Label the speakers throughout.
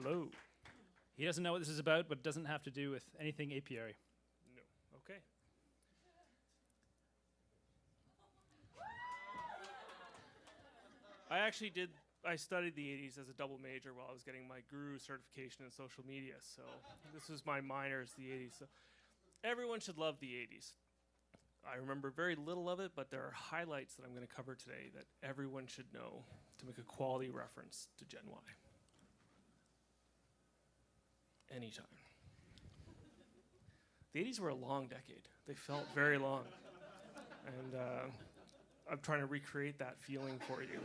Speaker 1: Hello. He doesn't know what this is about, but it doesn't have to do with anything apiary.
Speaker 2: No. Okay. I studied the 80s as a double major while I was getting my guru certification in social media. So this was my minor is the 80s. So everyone should love the 80s. I remember very little of it, but there are highlights that I'm going to cover today that everyone should know to make a quality reference to Gen Y. Anytime. The 80s were a long decade. They felt very long. And I'm trying to recreate that feeling for you.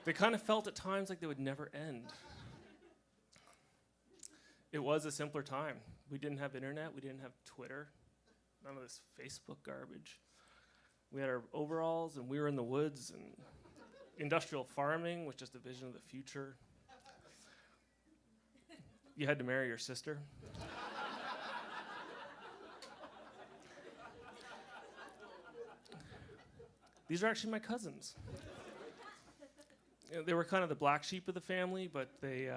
Speaker 2: They kind of felt at times like they would never end. It was a simpler time. We didn't have internet. We didn't have Twitter. None of this Facebook garbage. We had our overalls, and we were in the woods, and industrial farming was just a vision of the future. You had to marry your sister. These are actually my cousins. They were kind of the black sheep of the family, but they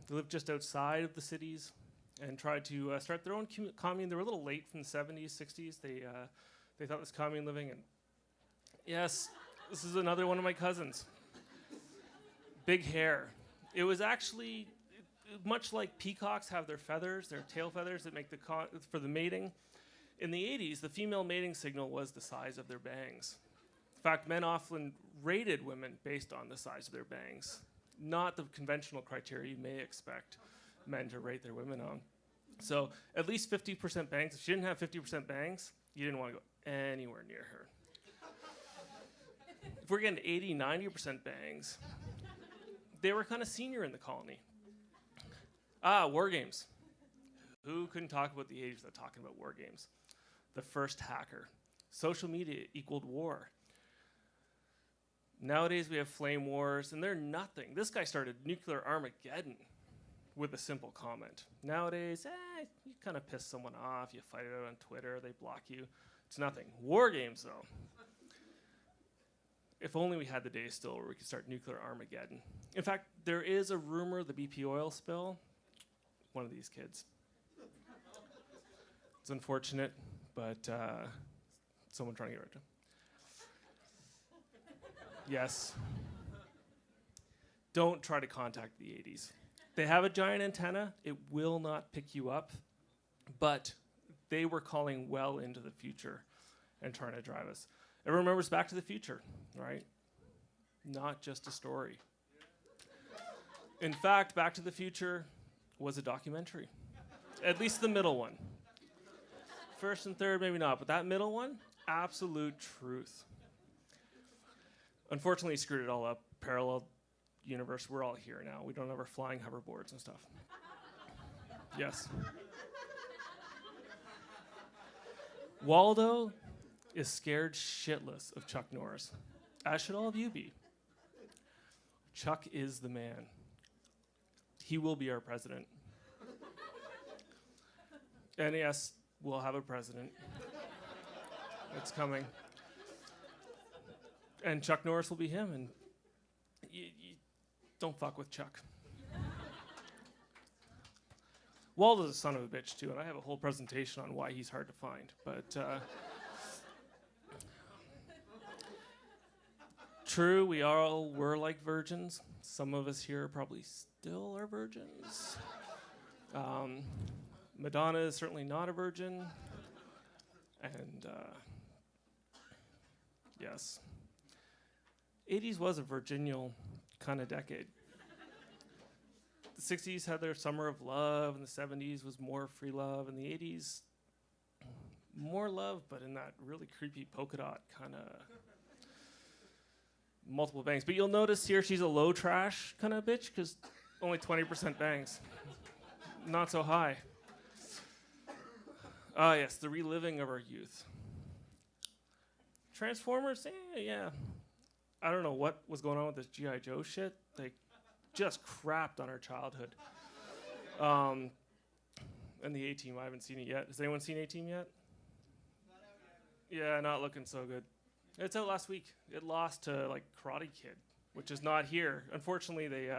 Speaker 2: lived just outside of the cities and tried to start their own commune. They were a little late from the 70s, 60s. They thought this commune living, and yes, this is another one of my cousins. Big hair. It was actually much like peacocks have their feathers, their tail feathers that make for the mating. In the 80s, the female mating signal was the size of their bangs. In fact, men often rated women based on the size of their bangs, not the conventional criteria you may expect men to rate their women on. So at least 50% bangs. If she didn't have 50% bangs, you didn't want to go anywhere near her. If we're getting 80, 90% bangs, they were kind of senior in the colony. War games. Who couldn't talk about the 80s without talking about war games? The first hacker. Social media equaled war. Nowadays we have flame wars, and they're nothing. This guy started nuclear Armageddon with a simple comment. Nowadays, you kind of piss someone off, you fight it out on Twitter, they block you. It's nothing. War games, though. If only we had the day still where we could start nuclear Armageddon. In fact, there is a rumor the BP oil spill, one of these kids. It's unfortunate, but someone trying to get rid of him. Yes. Don't try to contact the 80s. They have a giant antenna. It will not pick you up, but they were calling well into the future and trying to drive us. Everyone remembers Back to the Future, right? Not just a story. In fact, Back to the Future was a documentary, at least the middle one. First and third, maybe not, but that middle one, absolute truth. Unfortunately, he screwed it all up. Parallel universe, we're all here now. We don't have our flying hoverboards and stuff. Yes. Waldo is scared shitless of Chuck Norris, as should all of you be. Chuck is the man. He will be our president. And yes, we'll have a president. It's coming. And Chuck Norris will be him, and you don't fuck with Chuck. Waldo's a son of a bitch, too, and I have a whole presentation on why he's hard to find. But true, we all were like virgins. Some of us here probably still are virgins. Madonna is certainly not a virgin. And yes. 80s was a virginal kind of decade. The 60s had their summer of love, and the 70s was more free love, and the 80s, more love, but in that really creepy polka dot kind of multiple bangs. But you'll notice here she's a low trash kind of bitch, because only 20% bangs. Not so high. Yes, the reliving of our youth. Transformers, yeah. I don't know what was going on with this G.I. Joe shit. They just crapped on our childhood. And the A-Team, I haven't seen it yet. Has anyone seen A-Team yet? Not out yet. Yeah, not looking so good. It's out last week. It lost to like Karate Kid, which is not here. Unfortunately, they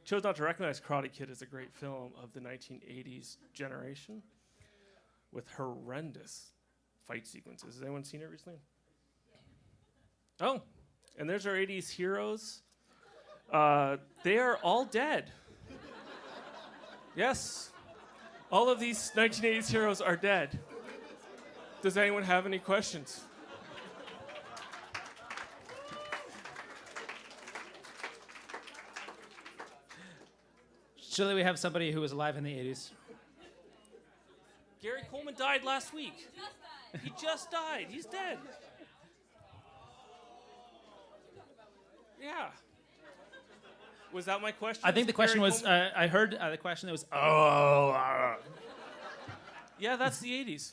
Speaker 2: chose not to recognize Karate Kid as a great film of the 1980s generation with horrendous fight sequences. Has anyone seen it recently? Oh, and there's our 80s heroes. They are all dead. Yes, all of these 1980s heroes are dead. Does anyone have any questions?
Speaker 1: Surely we have somebody who was alive in the 80s.
Speaker 2: Gary Coleman died last week. He just died. He's dead. Yeah. Was that my question?
Speaker 1: I think the question
Speaker 2: Gary
Speaker 1: was,
Speaker 2: Coleman?
Speaker 1: I heard the question that was,
Speaker 2: Yeah, that's the 80s.